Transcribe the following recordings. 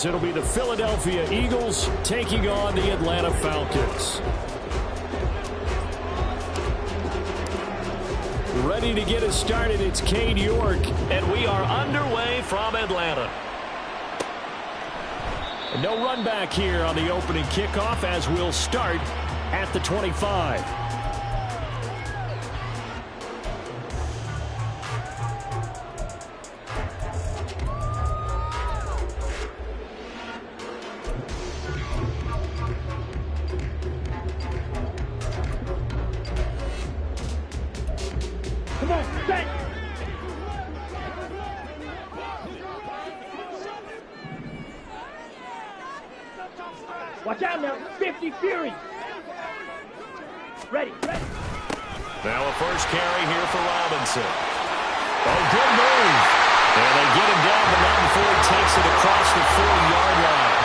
It'll be the Philadelphia Eagles taking on the Atlanta Falcons. Ready to get us started, it's Cade York. And we are underway from Atlanta. No run back here on the opening kickoff as we'll start at the 25. Watch out now, 50 Fury. Ready. Now a first carry here for Robinson. Oh, good move. And they get him down, but not before he takes it across the 40-yard line.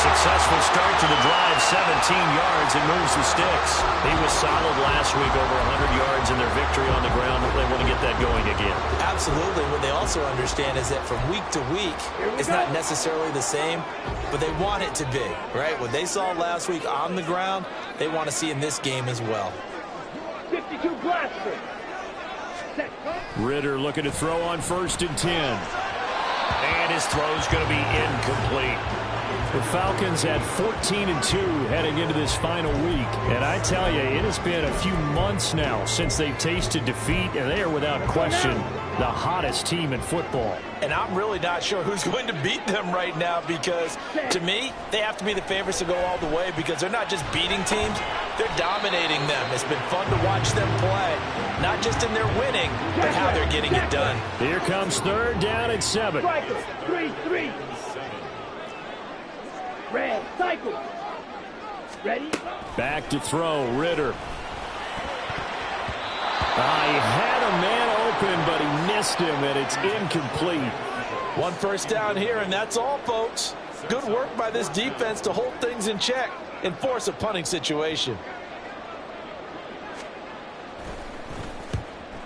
Successful start to the drive, 17 yards, and moves the sticks. He was solid last week, over 100 yards in their victory on the ground. They want to get that going again. Absolutely. What they also understand is that from week to week, it's not necessarily the same, but they want it to be, right? What they saw last week on the ground, they want to see in this game as well. 52 blaster. Ridder looking to throw on 1st and 10. And his throw's going to be incomplete. The Falcons at 14-2 heading into this final week. And I tell you, it has been a few months now since they've tasted defeat, and they are without question the hottest team in football. And I'm really not sure who's going to beat them right now because, to me, they have to be the favorites to go all the way because they're not just beating teams, they're dominating them. It's been fun to watch them play, not just in their winning, but how they're getting it done. Here comes 3rd down and 7. 3-3. Red, cycle. Ready? Back to throw, Ridder. He had a man open, but he missed him, and it's incomplete. 1 first down here, and that's all, folks. Good work by this defense to hold things in check and force a punting situation.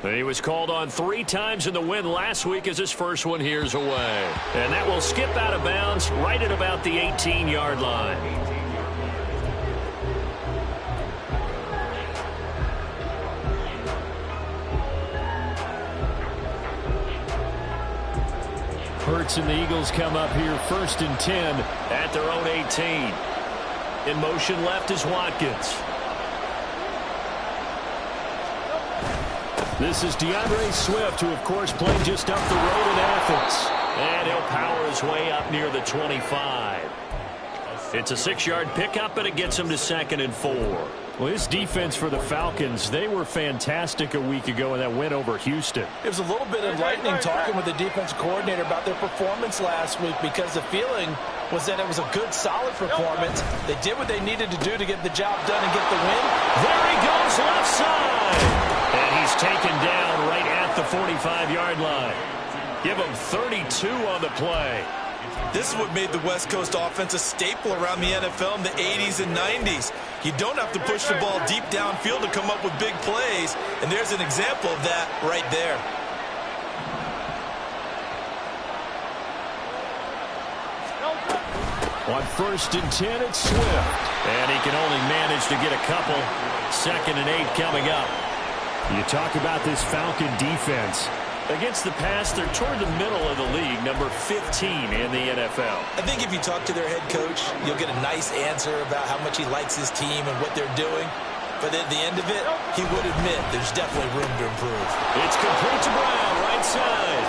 He was called on 3 times in the win last week as his first one here's away. And that will skip out of bounds right at about the 18-yard line. Hurts and the Eagles come up here 1st and 10 at their own 18. In motion left is Watkins. This is DeAndre Swift, who, of course, played just up the road in Athens. And he'll power his way up near the 25. It's a 6-yard pickup, and it gets him to 2nd and 4. Well, this defense for the Falcons, they were fantastic a week ago in that win over Houston. It was a little bit enlightening talking with the defensive coordinator about their performance last week because the feeling was that it was a good, solid performance. They did what they needed to do to get the job done and get the win. There he goes, left side. And he's taken down right at the 45-yard line. Give him 32 on the play. This is what made the West Coast offense a staple around the NFL in the 80s and 90s. You don't have to push the ball deep downfield to come up with big plays, and there's an example of that right there. On 1st and 10, it's Swift. And he can only manage to get a couple. 2nd and 8 coming up. You talk about this Falcon defense. Against the pass, they're toward the middle of the league, number 15 in the NFL. I think if you talk to their head coach, you'll get a nice answer about how much he likes his team and what they're doing. But at the end of it, he would admit there's definitely room to improve. It's complete to Brown, right side.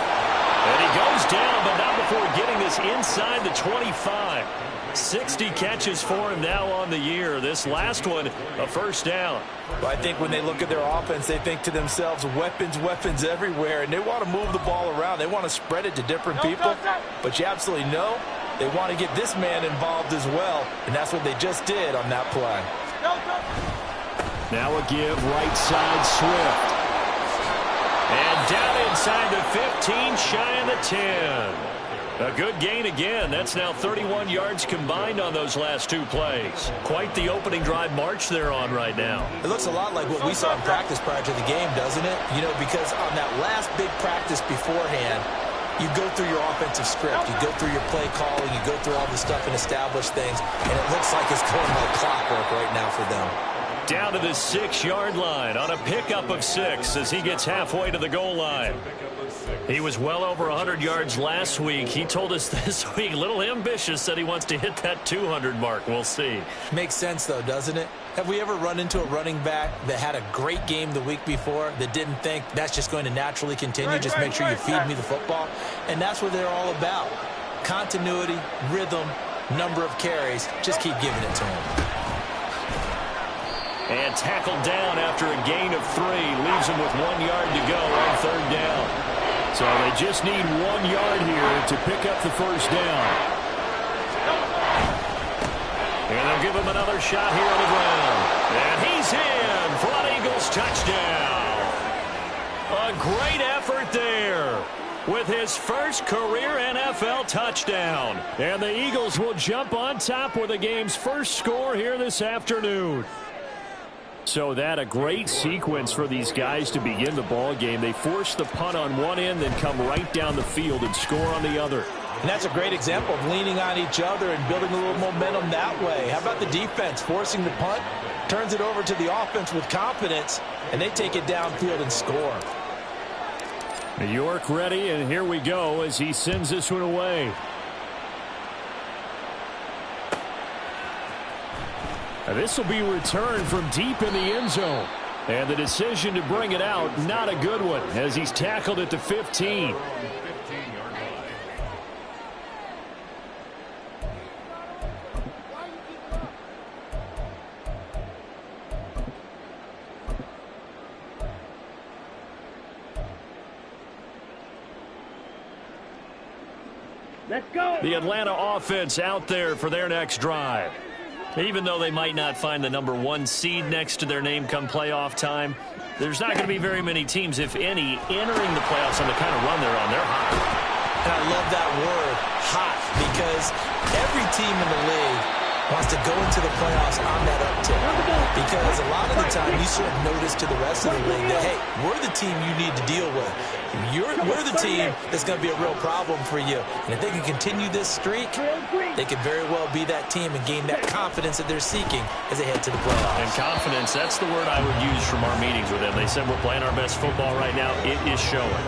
And he goes down, but not before getting this inside the 25. 60 catches for him now on the year. This last one, a first down. Well, I think when they look at their offense, they think to themselves, weapons everywhere, and they want to move the ball around. They want to spread it to different people, but you absolutely know they want to get this man involved as well, and that's what they just did on that play. Now a give, right side, Swift. And down inside the 15, shy of the 10. A good gain again. That's now 31 yards combined on those last 2 plays. Quite the opening drive march they're on right now. It looks a lot like what we saw in practice prior to the game, doesn't it? You know, because on that last big practice beforehand, You go through your offensive script. You go through your play calling. You go through all the stuff and establish things. And it looks like it's going like clockwork right now for them. Down to the 6-yard line on a pickup of 6 as he gets halfway to the goal line. He was well over 100 yards last week. He told us this week, a little ambitious, that he wants to hit that 200 mark. We'll see. Makes sense, though, doesn't it? Have we ever run into a running back that had a great game the week before that didn't think that's just going to naturally continue? Just make sure you feed me the football. And that's what they're all about. Continuity, rhythm, number of carries. Just keep giving it to him. And tackled down after a gain of 3. Leaves him with 1 yard to go on 3rd down. So they just need 1 yard here to pick up the first down. And they'll give him another shot here on the ground. And he's in for an Eagles touchdown. A great effort there with his first career NFL touchdown. And the Eagles will jump on top with the game's first score here this afternoon. So that a great sequence for these guys to begin the ball game. They force the punt on one end, then come right down the field and score on the other. And that's a great example of leaning on each other and building a little momentum that way. How about the defense forcing the punt, turns it over to the offense with confidence, and they take it downfield and score. New York ready, and here we go as he sends this one away. This will be returned from deep in the end zone. And the decision to bring it out, not a good one, as he's tackled at the 15. Let's go. The Atlanta offense out there for their next drive. Even though they might not find the number 1 seed next to their name come playoff time, there's not going to be very many teams, if any, entering the playoffs on the kind of run they're on. They're hot. And I love that word, hot, because every team in the league wants to go into the playoffs on that uptick. Because a lot of the time you sort of notice to the rest of the league that, hey, we're the team you need to deal with. We're the team that's going to be a real problem for you. And if they can continue this streak, they could very well be that team and gain that confidence that they're seeking as they head to the playoffs. And confidence, that's the word I would use from our meetings with them. They said we're playing our best football right now. It is showing.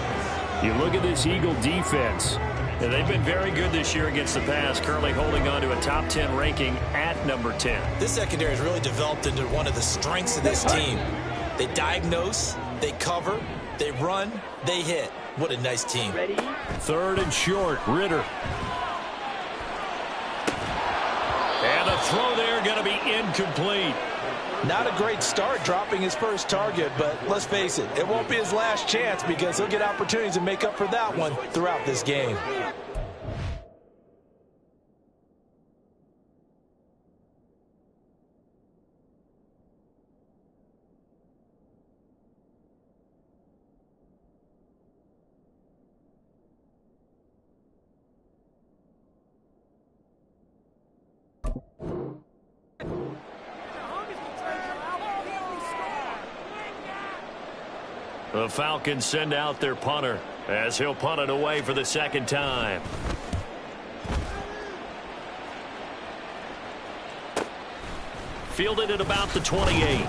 You look at this Eagle defense. And they've been very good this year against the pass, currently holding on to a top 10 ranking at number 10. This secondary has really developed into one of the strengths of this team. They diagnose, they cover, they run, they hit. What a nice team. Ready? 3rd and short, Ritter. And the throw there going to be incomplete. Not a great start dropping his first target, but let's face it, it won't be his last chance because he'll get opportunities to make up for that one throughout this game. The Falcons send out their punter as he'll punt it away for the 2nd time. Fielded at about the 28.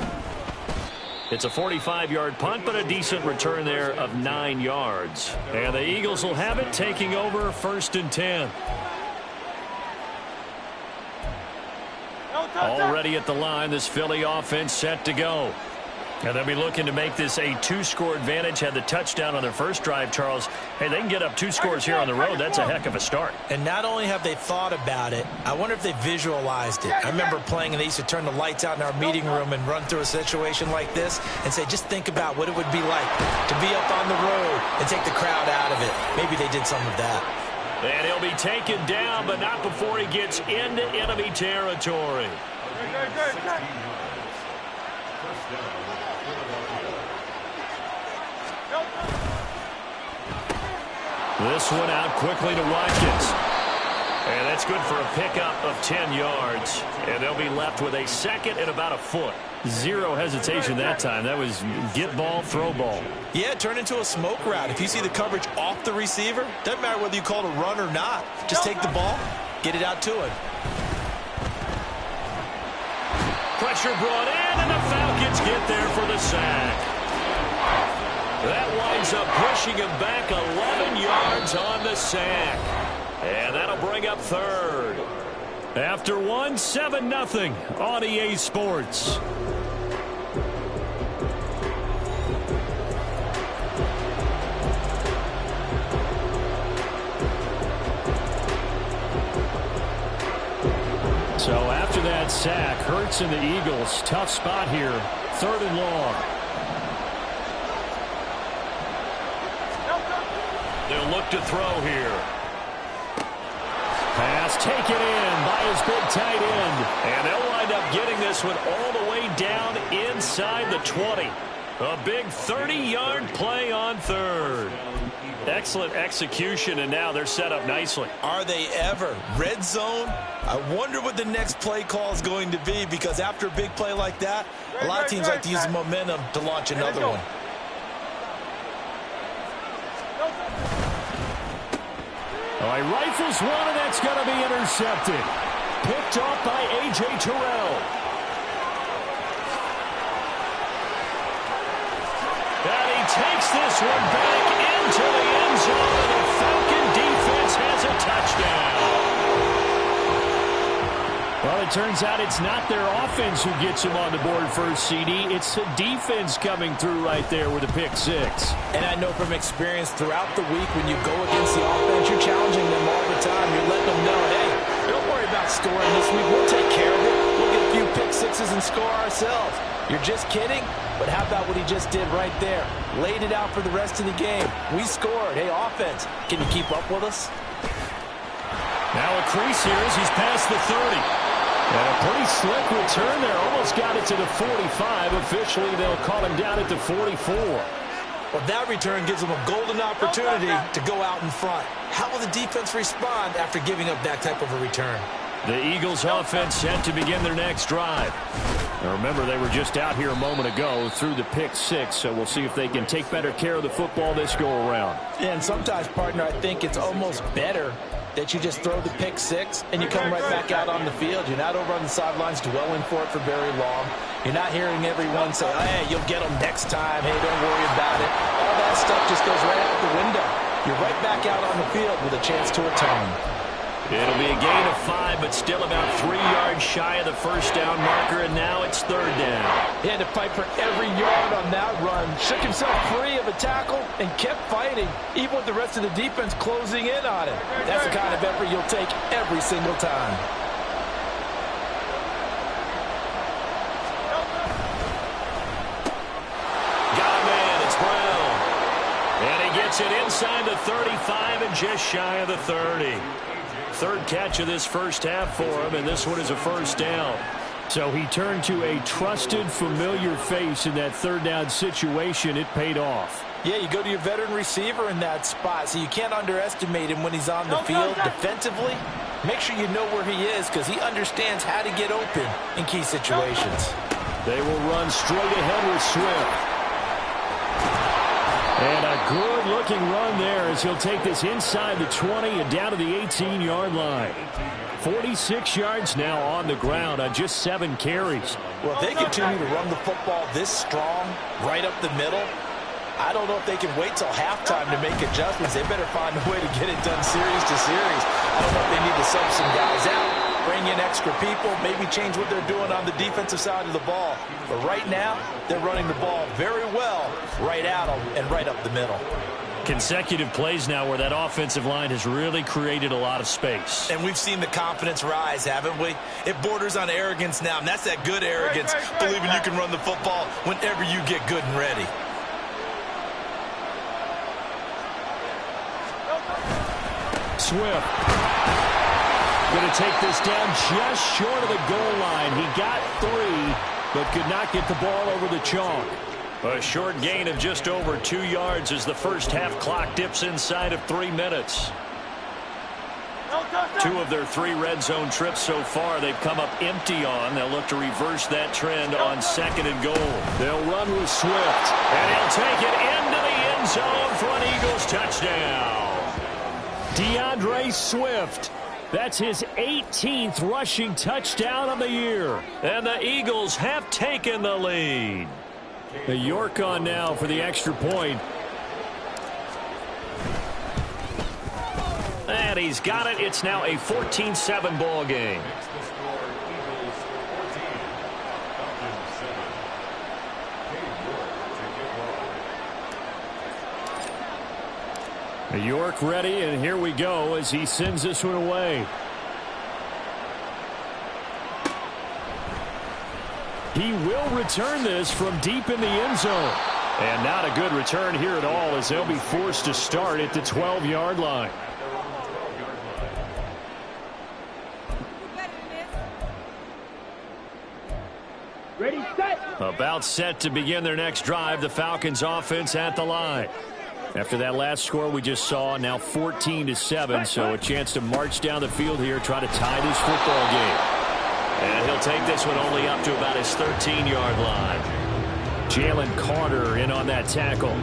It's a 45-yard punt, but a decent return there of 9 yards. And the Eagles will have it, taking over 1st and 10. Already at the line, this Philly offense set to go. And they'll be looking to make this a 2-score advantage. Had the touchdown on their first drive, Charles. Hey, they can get up 2 scores here on the road. That's a heck of a start. And not only have they thought about it, I wonder if they visualized it. I remember playing, and they used to turn the lights out in our meeting room and run through a situation like this and say, just think about what it would be like to be up on the road and take the crowd out of it. Maybe they did some of that. And he'll be taken down, but not before he gets into enemy territory. This one out quickly to Watkins. And that's good for a pickup of 10 yards. And they'll be left with a 2nd and about a foot. Zero hesitation that time. That was get ball, throw ball. Yeah, turn into a smoke route. If you see the coverage off the receiver, doesn't matter whether you call it a run or not. Just take the ball, get it out to him. Pressure brought in, and the Falcons get there for the sack. That winds up pushing him back 11 yards on the sack. And that'll bring up third. After one, 7-0 on EA Sports. So after that sack, Hurts and the Eagles, tough spot here, 3rd and long. They'll look to throw here. Pass taken in by his big tight end. And they'll wind up getting this one all the way down inside the 20. A big 30-yard play on 3rd. Excellent execution, and now they're set up nicely. Are they ever? Red zone? I wonder what the next play call is going to be, because after a big play like that, a lot of teams like to use the momentum to launch another one. All right, rifles one, and that's going to be intercepted. Picked off by A.J. Terrell. And he takes this one back into the end zone. The Falcon defense has a touchdown. Well, it turns out it's not their offense who gets him on the board first, CD. It's the defense coming through right there with a pick six. And I know from experience throughout the week, when you go against the offense, you're challenging them all the time. You're letting them know, hey, don't worry about scoring this week. We'll take care of it. We'll get a few pick sixes and score ourselves. You're just kidding? But how about what he just did right there? Laid it out for the rest of the game. We scored. Hey, offense, can you keep up with us? Now a crease here as he's past the 30. And a pretty slick return there. Almost got it to the 45. Officially, they'll call him down at the 44. Well, that return gives them a golden opportunity to go out in front. How will the defense respond after giving up that type of a return? The Eagles offense set to begin their next drive. Now remember, they were just out here a moment ago through the pick six, so we'll see if they can take better care of the football this go-around. Yeah, and sometimes, partner, I think it's almost better that you just throw the pick six and you come right back out on the field. You're not over on the sidelines dwelling for it for very long. You're not hearing everyone say, hey, you'll get them next time. Hey, don't worry about it. All that stuff just goes right out the window. You're right back out on the field with a chance to atone. It'll be a gain of 5, but still about 3 yards shy of the first down marker, and now it's 3rd down. He had to fight for every yard on that run. Shook himself free of a tackle and kept fighting, even with the rest of the defense closing in on it. That's the kind of effort you'll take every single time. Got a man, it's Brown. And he gets it inside the 35 and just shy of the 30. 3rd catch of this first half for him, and this one is a first down. So he turned to a trusted, familiar face in that 3rd down situation. It paid off. Yeah, you go to your veteran receiver in that spot, so you can't underestimate him when he's on the field. Defensively, make sure you know where he is, because he understands how to get open in key situations. They will run straight ahead with Swift. And a good-looking run there as he'll take this inside the 20 and down to the 18-yard line. 46 yards now on the ground on just 7 carries. Well, if they continue to run the football this strong, right up the middle, I don't know if they can wait till halftime to make adjustments. They better find a way to get it done series to series. I don't know if they need to sub some guys out, bring in extra people, maybe change what they're doing on the defensive side of the ball. But right now, they're running the ball very well right at them and right up the middle. Consecutive plays now where that offensive line has really created a lot of space. And we've seen the confidence rise, haven't we? It borders on arrogance now, and that's that good arrogance, believing you can run the football whenever you get good and ready. Swift going to take this down just short of the goal line. He got 3, but could not get the ball over the chalk. A short gain of just over 2 yards as the first half clock dips inside of 3 minutes. 2 of their 3 red zone trips so far, they've come up empty on. They'll look to reverse that trend on 2nd and goal. They'll run with Swift. And he'll take it into the end zone for an Eagles touchdown. DeAndre Swift. That's his 18th rushing touchdown of the year. And the Eagles have taken the lead. The York on now for the extra point. And he's got it. It's now a 14-7 ball game. York ready, and here we go as he sends this one away. He will return this from deep in the end zone. And not a good return here at all as they'll be forced to start at the 12-yard line. Ready, set. About set to begin their next drive, the Falcons offense at the line. After that last score we just saw, now 14-7, so a chance to march down the field here, try to tie this football game. And he'll take this one only up to about his 13-yard line. Jalen Carter in on that tackle.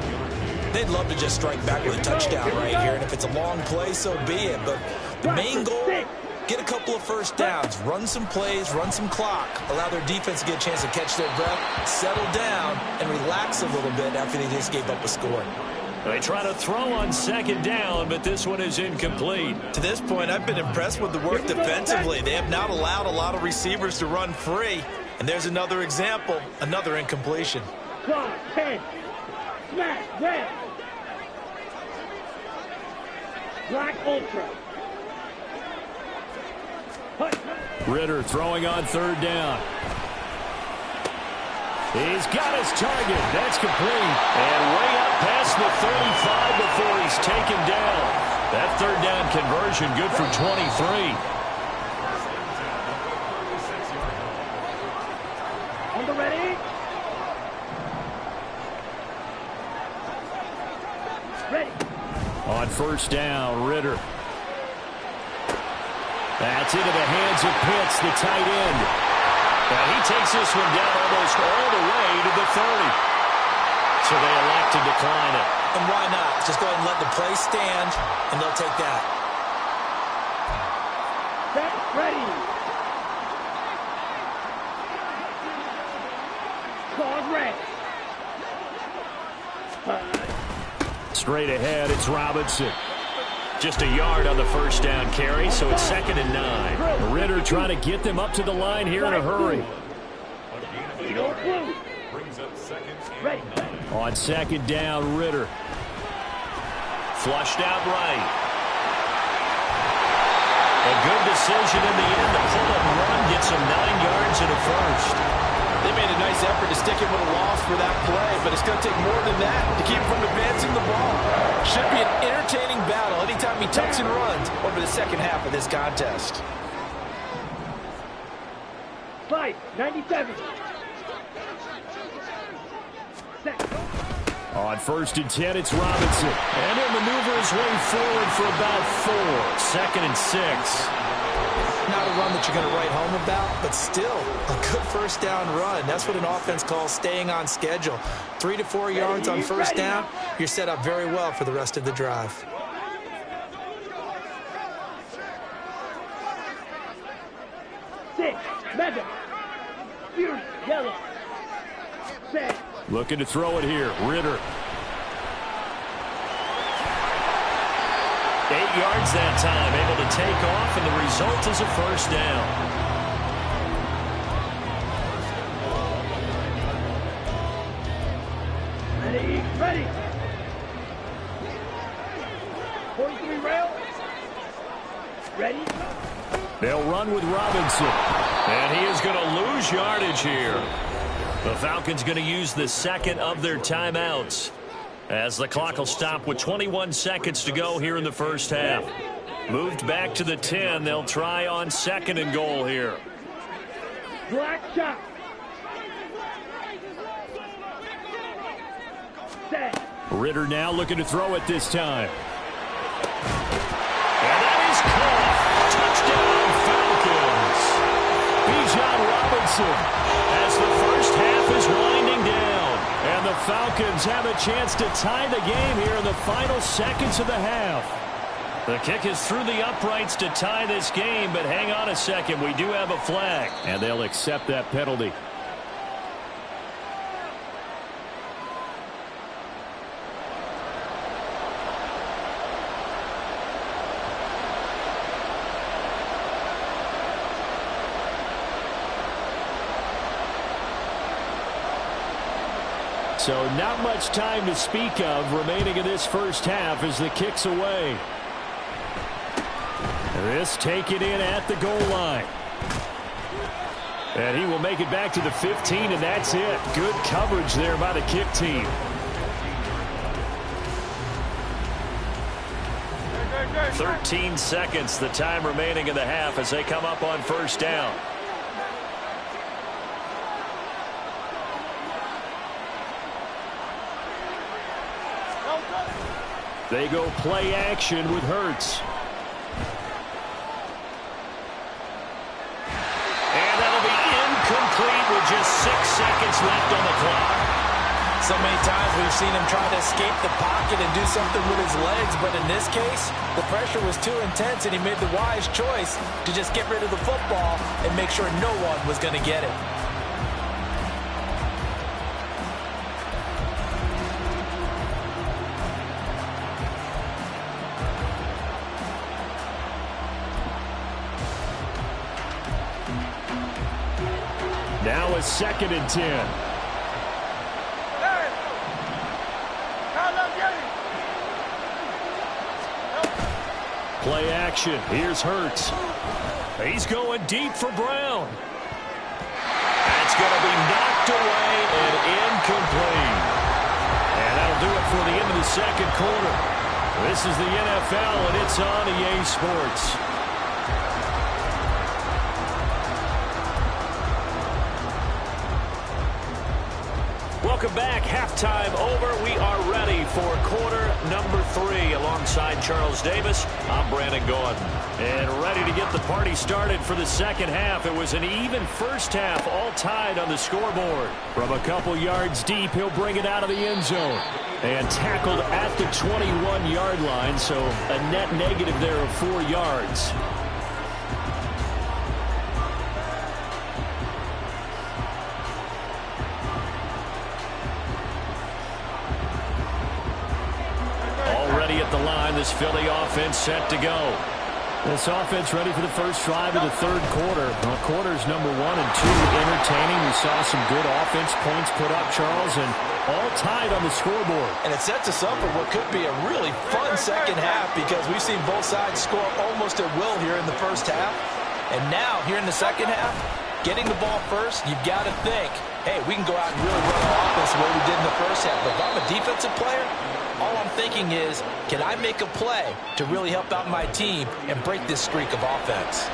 They'd love to just strike back with a touchdown right here, and if it's a long play, so be it. But the main goal, get a couple of first downs, run some plays, run some clock, allow their defense to get a chance to catch their breath, settle down, and relax a little bit after they just gave up a score. They try to throw on 2nd down, but this one is incomplete. To this point, I've been impressed with the work defensively. They have not allowed a lot of receivers to run free. And there's another example, another incompletion. Claw, 10. Smash, red. Black Ultra. Ritter throwing on 3rd down. He's got his target. That's complete. And way up past the 35 before he's taken down. That 3rd down conversion good for 23. On the ready. Ready. On 1st down, Ritter. That's into the hands of Pitts, the tight end. And he takes this one down almost all the way to the 30. So they elect to decline it. And why not? Just go ahead and let the play stand, and they'll take that. Set, ready. Cause red. Straight ahead, it's Robinson. Just a yard on the 1st down carry, so it's 2nd and 9. Ritter trying to get them up to the line here in a hurry. Ready. On 2nd down, Ritter. Flushed out right. A good decision in the end. The pull-up run gets him 9 yards and a first. They made a nice effort to stick him with a loss for that play, but it's going to take more than that to keep him from advancing the ball. Should be an entertaining battle anytime he tucks and runs over the second half of this contest. 97. Set. On 1st and 10, it's Robinson. And he'll maneuver his way forward for about 4. 2nd and 6. Not a run that you're going to write home about, but still a good 1st down run. That's what an offense calls staying on schedule. 3 to 4 yards on 1st down, you're set up very well for the rest of the drive. Six. Mega. Fury. Yellow. Set. Looking to throw it here. Ritter. 8 yards that time, able to take off, and the result is a 1st down. Ready. Ready. 43 rail. Ready. They'll run with Robinson. And he is going to lose yardage here. The Falcons going to use the 2nd of their timeouts, as the clock will stop with 21 seconds to go here in the 1st half. Moved back to the 10. They'll try on 2nd and goal here. Black shot. Set. Ritter now looking to throw it this time. And that is caught. Bijan Robinson as the first half is winding down. And the Falcons have a chance to tie the game here in the final seconds of the half. The kick is through the uprights to tie this game, but hang on a second. We do have a flag, and they'll accept that penalty. So not much time to speak of remaining in this first half as the kick's away. This taken in at the goal line. And he will make it back to the 15, and that's it. Good coverage there by the kick team. Good. 13 seconds, the time remaining in the half as they come up on first down. They go play action with Hurts. And that'll be incomplete with just 6 seconds left on the clock. So many times we've seen him try to escape the pocket and do something with his legs, but in this case, the pressure was too intense and he made the wise choice to just get rid of the football and make sure no one was going to get it. Now a 2nd and 10. Play action. Here's Hurts. He's going deep for Brown. That's going to be knocked away and incomplete. And that'll do it for the end of the second quarter. This is the NFL, and it's on EA Sports. Welcome back. Halftime over. We are ready for quarter number 3. Alongside Charles Davis, I'm Brandon Gordon. And ready to get the party started for the second half. It was an even first half, all tied on the scoreboard. From a couple yards deep, he'll bring it out of the end zone. And tackled at the 21-yard line, so a net negative there of 4 yards. At the line, this Philly offense set to go. This offense ready for the first drive of the third quarter. Well, quarters number 1 and 2 entertaining. We saw some good offense points put up, Charles, and all tied on the scoreboard. And it sets us up for what could be a really fun second half because we've seen both sides score almost at will here in the first half. And now, here in the second half, getting the ball first, you've got to think, hey, we can go out and really run our offense the way we did in the first half. But if I'm a defensive player, all I'm thinking is, can I make a play to really help out my team and break this streak of offense?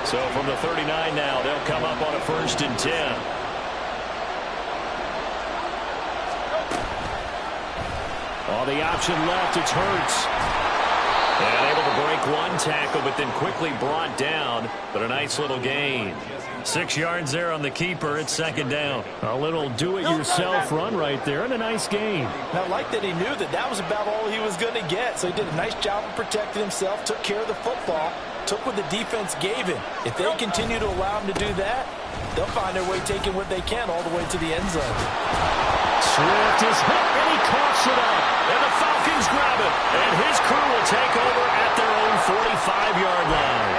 So from the 39 now, they'll come up on a 1st and 10. On the option left, it's Hurts. And able to break one tackle, but then quickly brought down. But a nice little gain. 6 yards there on the keeper. It's 2nd down. A little do-it-yourself run right there, and a nice gain. Now, I like that he knew that that was about all he was going to get. So he did a nice job of protecting himself, took care of the football, took what the defense gave him. If they continue to allow him to do that, they'll find their way taking what they can all the way to the end zone. Swift is hit, and he coughs it up. And the Falcons grab it. And his crew will take over at their own 45-yard line.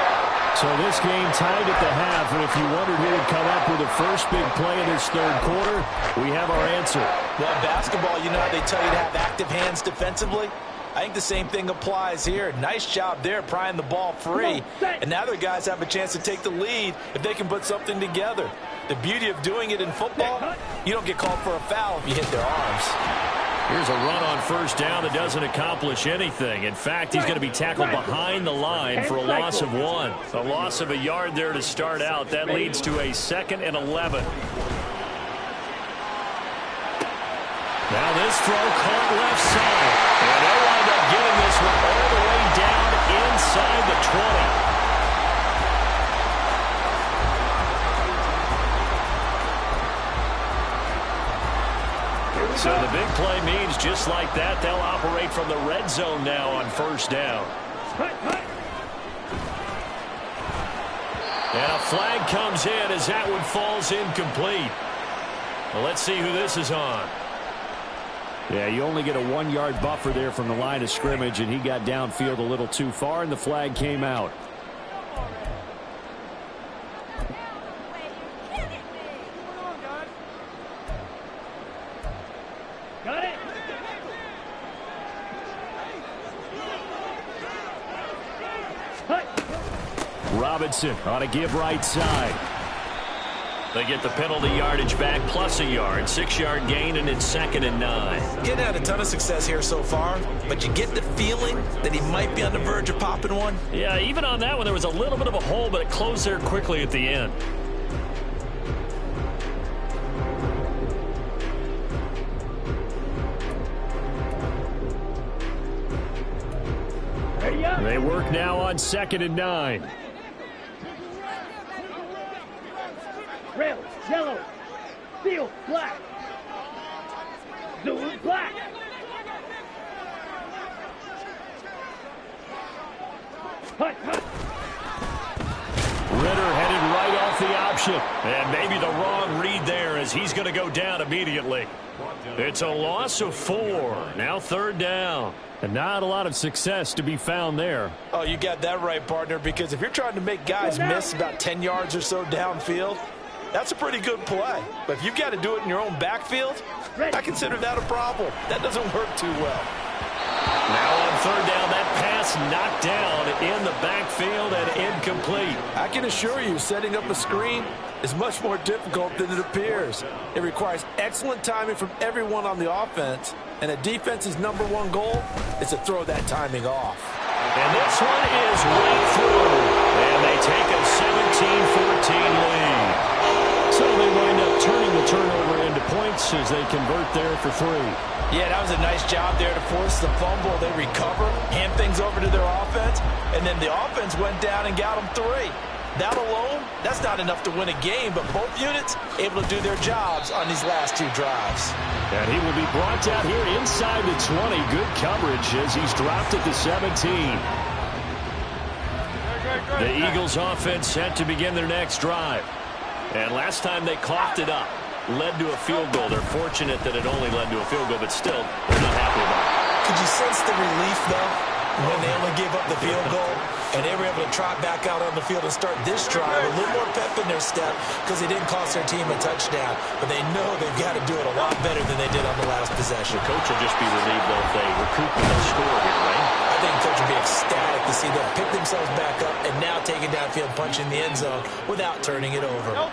So this game tied at the half, and if you wondered who would come up with the first big play in this third quarter, we have our answer. Well, basketball, you know how they tell you to have active hands defensively? I think the same thing applies here. Nice job there prying the ball free. And now their guys have a chance to take the lead if they can put something together. The beauty of doing it in football, you don't get called for a foul if you hit their arms. Here's a run on first down that doesn't accomplish anything. In fact, he's going to be tackled behind the line for a loss of 1. A loss of a yard there to start out. That leads to a 2nd and 11. Now this throw caught left side. And they'll wind up getting this one all the way down inside the 20. So the big play means just like that, they'll operate from the red zone now on first down. And a flag comes in as that one falls incomplete. Well, let's see who this is on. Yeah, you only get a 1-yard buffer there from the line of scrimmage, and he got downfield a little too far, and the flag came out. Got it. Robinson on a give right side. They get the penalty yardage back plus a yard. 6-yard gain, and it's 2nd and 9. Getting had a ton of success here so far, but you get the feeling that he might be on the verge of popping one. Yeah, even on that one, there was a little bit of a hole, but it closed there quickly at the end. Ready up. They work now on 2nd and 9. Rail, yellow. Field, black. Zulu, black. Hut, hut. Ritter headed right off the option. And maybe the wrong read there as he's going to go down immediately. It's a loss of 4. Now 3rd down. And not a lot of success to be found there. Oh, you got that right, partner, because if you're trying to make guys miss about 10 yards or so downfield, that's a pretty good play. But if you've got to do it in your own backfield, I consider that a problem. That doesn't work too well. Now on 3rd down, that pass knocked down in the backfield and incomplete. I can assure you, setting up a screen is much more difficult than it appears. It requires excellent timing from everyone on the offense, and a defense's #1 goal is to throw that timing off. And this one is right through. And they take a 17-14 lead. So they wind up turning the turnover into points as they convert there for 3. Yeah, that was a nice job there to force the fumble. They recover, hand things over to their offense, and then the offense went down and got them 3. That alone, that's not enough to win a game, but both units able to do their jobs on these last 2 drives. And he will be brought down here inside the 20. Good coverage as he's dropped at the 17. The Eagles offense set to begin their next drive. And last time they coughed it up, led to a field goal. They're fortunate that it only led to a field goal, but still, they're not happy about it. Could you sense the relief, though, when they only gave up the field goal and they were able to trot back out on the field and start this drive a little more pep in their step because they didn't cost their team a touchdown, but they know they've got to do it a lot better than they did on the last possession. The coach will just be relieved, though, if they recoup the score here, right? I think the coach will be ecstatic to see them pick themselves back up and now taking downfield, punching the end zone without turning it over.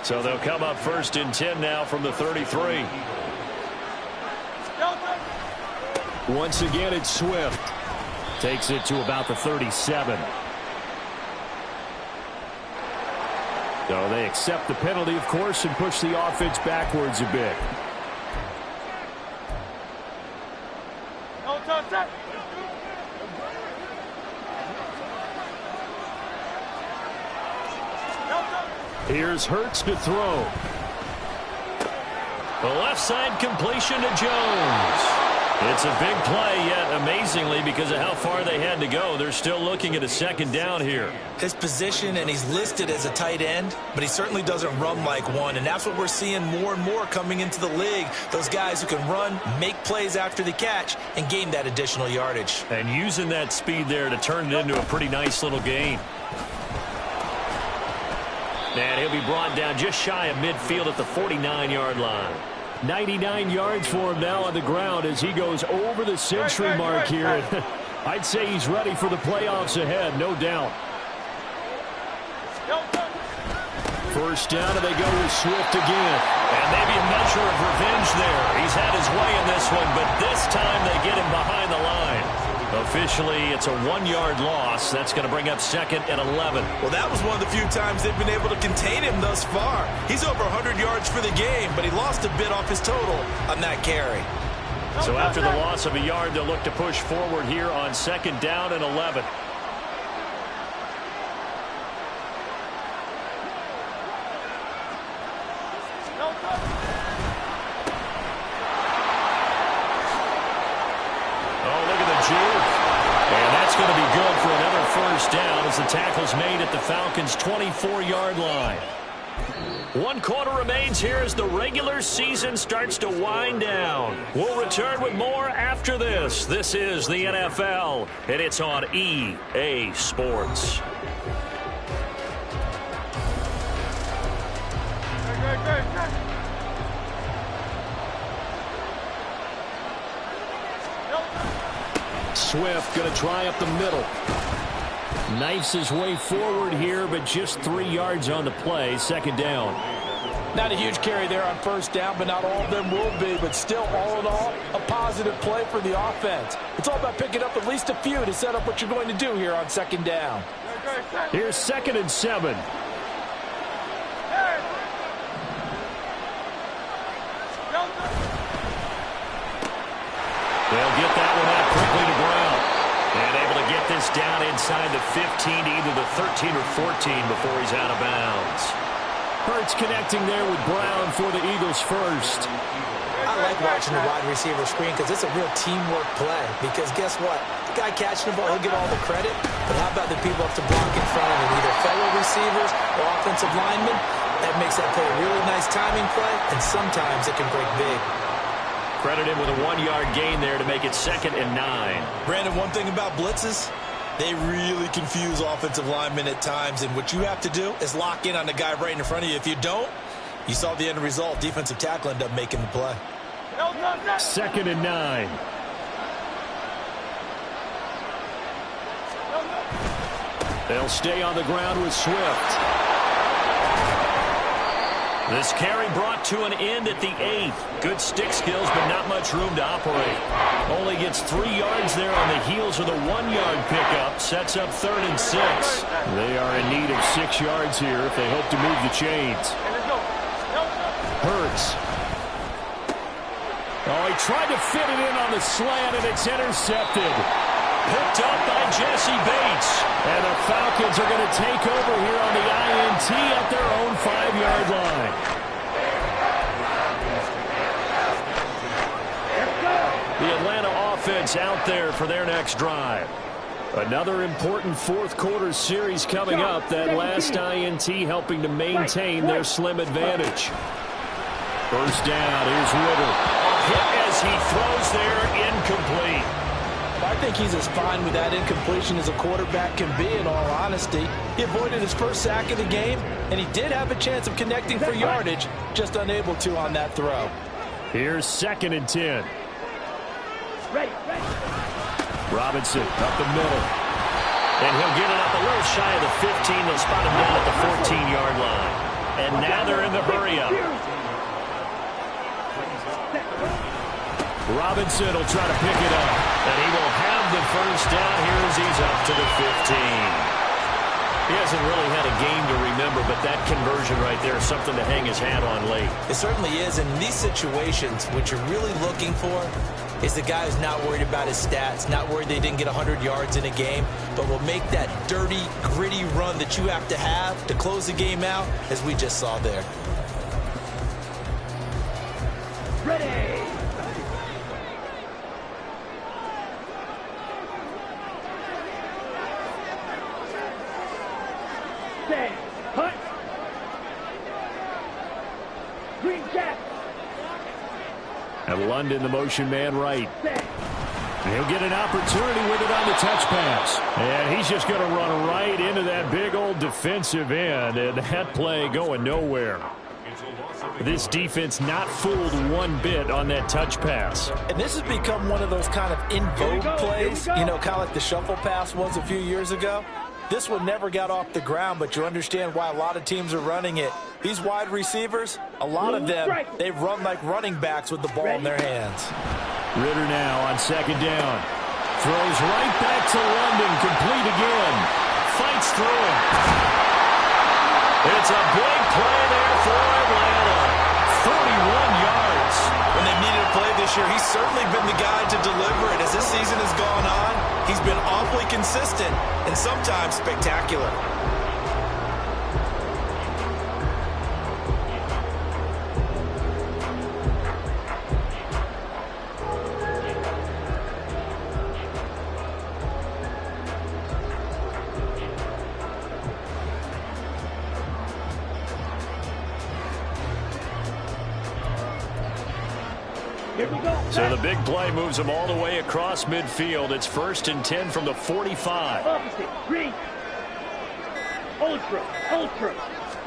So they'll come up 1st and 10 now from the 33. Once again, it's Swift. Takes it to about the 37. So they accept the penalty, of course, and push the offense backwards a bit. Here's Hurts to throw. The left side completion to Jones. It's a big play, yet amazingly, because of how far they had to go, they're still looking at a 2nd down here. His position, and he's listed as a tight end, but he certainly doesn't run like one, and that's what we're seeing more and more coming into the league. Those guys who can run, make plays after the catch, and gain that additional yardage. And using that speed there to turn it into a pretty nice little gain. And he'll be brought down just shy of midfield at the 49-yard line. 99 yards for him now on the ground as he goes over the century mark here. I'd say he's ready for the playoffs ahead, no doubt. 1st down, and they go with Swift again. And maybe a measure of revenge there. He's had his way in this one, but this time they get him behind the line. Officially, it's a 1-yard loss. That's going to bring up 2nd and 11. Well, that was one of the few times they've been able to contain him thus far. He's over 100 yards for the game, but he lost a bit off his total on that carry. So after the loss of a yard, they'll look to push forward here on 2nd down and 11. as the tackle's made at the Falcons' 24-yard line. 1 quarter remains here as the regular season starts to wind down. We'll return with more after this. This is the NFL, and it's on EA Sports. Swift going to try up the middle. Knifes his way forward here, but just 3 yards on the play. Second down. Not a huge carry there on first down, but not all of them will be. But still, all in all, a positive play for the offense. It's all about picking up at least a few to set up what you're going to do here on second down. Here's 2nd and 7. They'll get that one out quickly to Brown. And able to get this down inside the 15 to either the 13 or 14 before he's out of bounds. Hurts connecting there with Brown for the Eagles first. I like watching the wide receiver screen because it's a real teamwork play. Because guess what? The guy catching the ball, he'll get all the credit. But how about the people up to block in front of him? Either fellow receivers or offensive linemen. That makes that play a really nice timing play. And sometimes it can break big. Credited with a 1-yard gain there to make it 2nd and 9. Brandon, one thing about blitzes, they really confuse offensive linemen at times. And what you have to do is lock in on the guy right in front of you. If you don't, you saw the end result. Defensive tackle ended up making the play. 2nd and 9. They'll stay on the ground with Swift. This carry brought to an end at the 8th. Good stick skills, but not much room to operate. Only gets 3 yards there on the heels of the 1-yard pickup. Sets up 3rd and 6. They are in need of 6 yards here if they hope to move the chains. Hurts. Oh, he tried to fit it in on the slant, and it's intercepted. Picked up by Jesse Bates. And the Falcons are going to take over here on the INT at their own 5-yard line. The Atlanta offense out there for their next drive. Another important fourth-quarter series coming up. That last INT helping to maintain their slim advantage. First down, here's Ritter. Hit as he throws there, incomplete. I think he's as fine with that incompletion as a quarterback can be, in all honesty. He avoided his first sack of the game, and he did have a chance of connecting for yardage, just unable to on that throw. Here's 2nd and 10. Ready. Robinson up the middle. And he'll get it up a little shy of the 15. They'll spot him down at the 14-yard line. And now they're in the hurry-up. Robinson will try to pick it up. And he will have the first down here as he's up to the 15. He hasn't really had a game to remember, but that conversion right there is something to hang his hat on late. It certainly is. And in these situations, what you're really looking for is the guy who's not worried about his stats, not worried they didn't get 100 yards in a game, but will make that dirty, gritty run that you have to close the game out, as we just saw there. Ready. Set. Hunt. Green Jack. And London, the motion man right. Set. And he'll get an opportunity with it on the touch pass. And he's just going to run right into that big old defensive end. And that play going nowhere. This defense not fooled one bit on that touch pass. And this has become one of those kind of in vogue plays, you know, kind of like the shuffle pass was a few years ago. This one never got off the ground, but you understand why a lot of teams are running it. These wide receivers, a lot of them, they run like running backs with the ball in their hands. Ritter now on 2nd down. Throws right back to London, complete again. Fights through him. It's a big play there for Atlanta. 31 yards. When they needed a play this year, he's certainly been the guy to deliver it. As this season has gone on, he's been awfully consistent and sometimes spectacular. Here we go. So the big play moves them all the way across midfield. It's 1st and 10 from the 45. Opposite. Green. Ultra.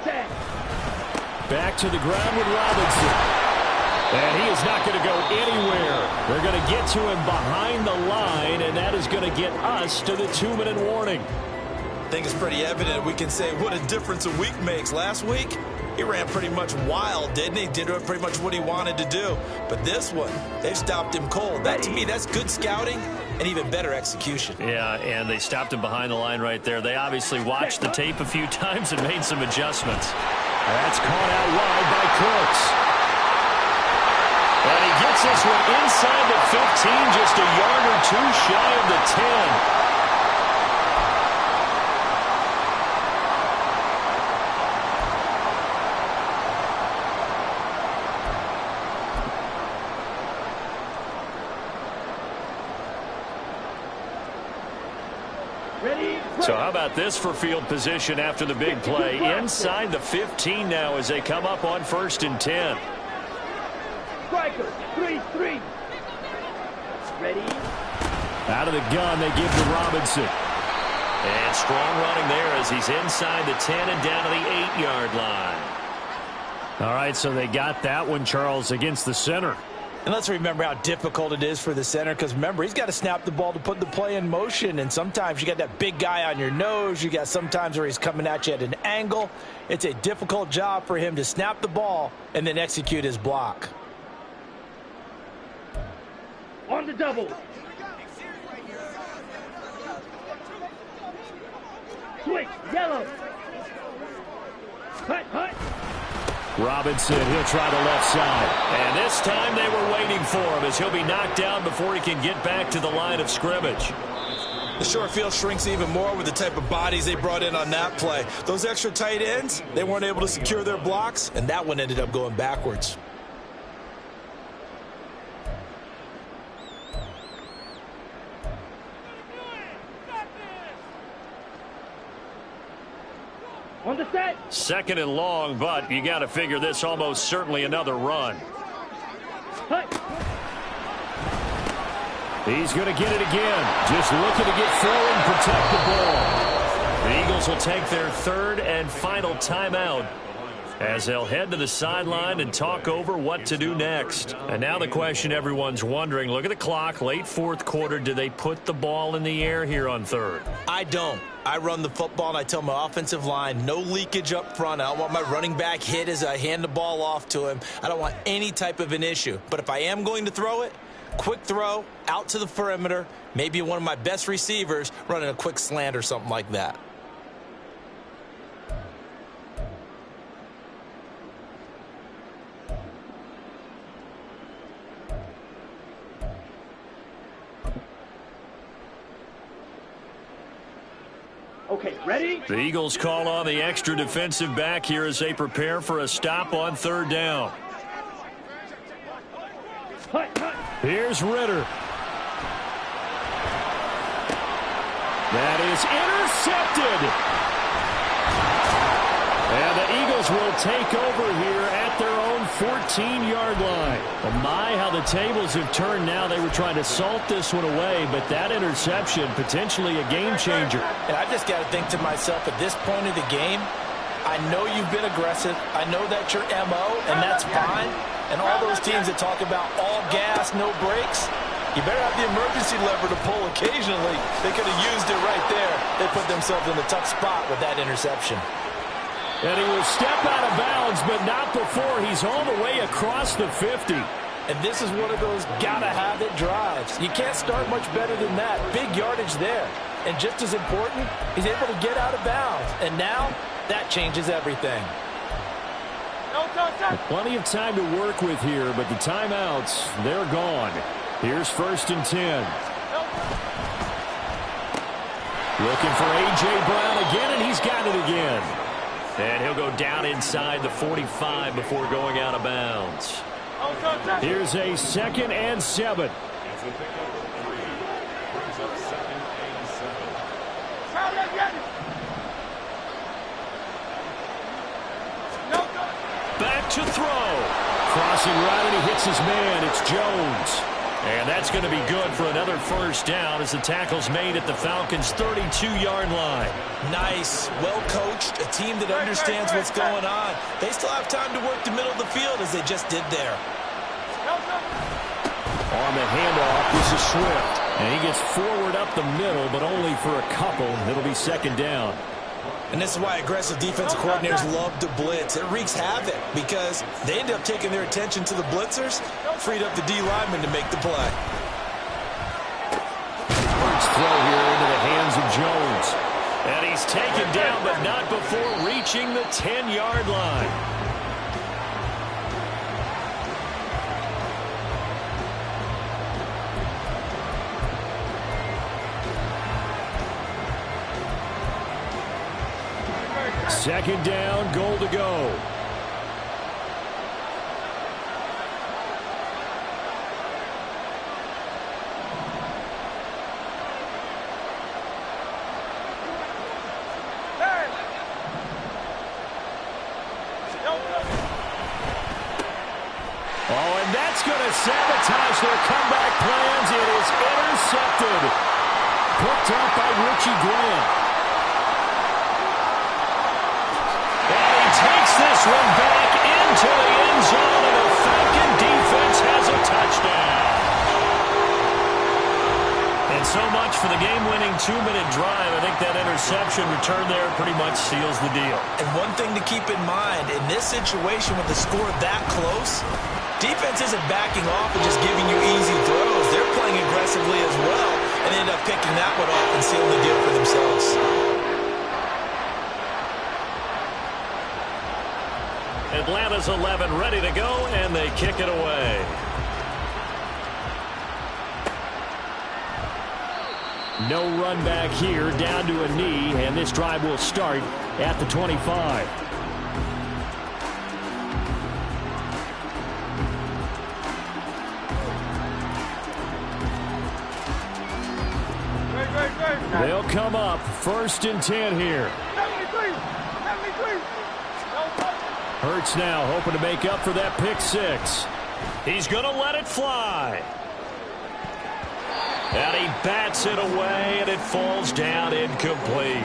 Set. Back to the ground with Robinson. And he is not going to go anywhere. They're going to get to him behind the line, and that is going to get us to the 2-minute warning. I think it's pretty evident. We can say what a difference a week makes. Last week, he ran pretty much wild, didn't he? Did pretty much what he wanted to do. But this one, they stopped him cold. That, to me, that's good scouting and even better execution. Yeah, and they stopped him behind the line right there. They obviously watched the tape a few times and made some adjustments. That's caught out wide by Cooks. And he gets this one inside the 15, just a yard or two shy of the 10. So how about this for field position after the big play? Inside the 15 now as they come up on 1st and 10. Striker, 3-3. Ready? Out of the gun, they give to Robinson. And strong running there as he's inside the 10 and down to the 8-yard line. All right, so they got that one, Charles, against the center. And let's remember how difficult it is for the center, because remember, he's got to snap the ball to put the play in motion, and sometimes you got that big guy on your nose. You got sometimes where he's coming at you at an angle. It's a difficult job for him to snap the ball and then execute his block. On the double. Switch, yellow. Hut. Robinson, he'll try the left side. And this time they were waiting for him as he'll be knocked down before he can get back to the line of scrimmage. The short field shrinks even more with the type of bodies they brought in on that play. Those extra tight ends, they weren't able to secure their blocks, and that one ended up going backwards. On the set. 2nd and long, but you got to figure this almost certainly another run. Hut. He's going to get it again. Just looking to get forward and protect the ball. The Eagles will take their 3rd and final timeout as they'll head to the sideline and talk over what to do next. And now the question everyone's wondering, look at the clock, late 4th quarter, do they put the ball in the air here on 3rd? I don't. I run the football, and I tell my offensive line, no leakage up front. I don't want my running back hit as I hand the ball off to him. I don't want any type of an issue. But if I am going to throw it, quick throw, out to the perimeter, maybe one of my best receivers running a quick slant or something like that. Okay, ready? The Eagles call on the extra defensive back here as they prepare for a stop on 3rd down. Hut. Here's Ritter. That is intercepted. And the Eagles will take over here at their own 14-yard line. Oh my, how the tables have turned now. They were trying to salt this one away, but that interception, potentially a game changer. And I just got to think to myself, at this point of the game, I know you've been aggressive. I know that's your MO, and that's fine. And all those teams that talk about all gas, no brakes, you better have the emergency lever to pull occasionally. They could have used it right there. They put themselves in a tough spot with that interception. And he will step out of bounds, but not before he's all the way across the 50. And this is one of those gotta-have-it drives. You can't start much better than that. Big yardage there. And just as important, he's able to get out of bounds. And now, that changes everything. Plenty of time to work with here, but the timeouts, they're gone. Here's 1st and 10. Looking for A.J. Brown again, and he's got it again. And he'll go down inside the 45 before going out of bounds. Here's a 2nd and 7. Back to throw. Crossing right, and he hits his man. It's Jones. And that's going to be good for another first down as the tackle's made at the Falcons' 32-yard line. Nice. Well coached. A team that understands what's going on. They still have time to work the middle of the field as they just did there. On the handoff, this is Swift. And he gets forward up the middle, but only for a couple. It'll be second down. And this is why aggressive defensive coordinators love to blitz. It wreaks havoc because they end up taking their attention to the blitzers, freed up the D lineman to make the play. First throw here into the hands of Jones. And he's taken down, but not before reaching the 10-yard line. Second down, goal to go. Oh, and that's going to sabotage their comeback plans. It is intercepted. Picked up by Richie Grant. Takes this one back into the end zone, and the Falcon defense has a touchdown. And so much for the game-winning 2-minute drive. I think that interception return there pretty much seals the deal. And one thing to keep in mind, in this situation with the score that close, defense isn't backing off and just giving you easy throws. They're playing aggressively as well and end up picking that one off and sealing the deal for themselves. Atlanta's 11 ready to go, and they kick it away. No run back here, down to a knee, and this drive will start at the 25. They'll come up, 1st and 10 here. Hurts now, hoping to make up for that pick six. He's going to let it fly. And he bats it away, and it falls down incomplete.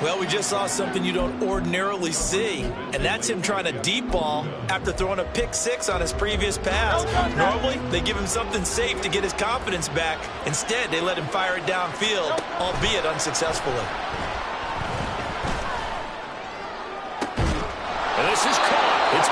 Well, we just saw something you don't ordinarily see, and that's him trying to deep ball after throwing a pick six on his previous pass. Normally, they give him something safe to get his confidence back. Instead, they let him fire it downfield, albeit unsuccessfully. And this is caught. It's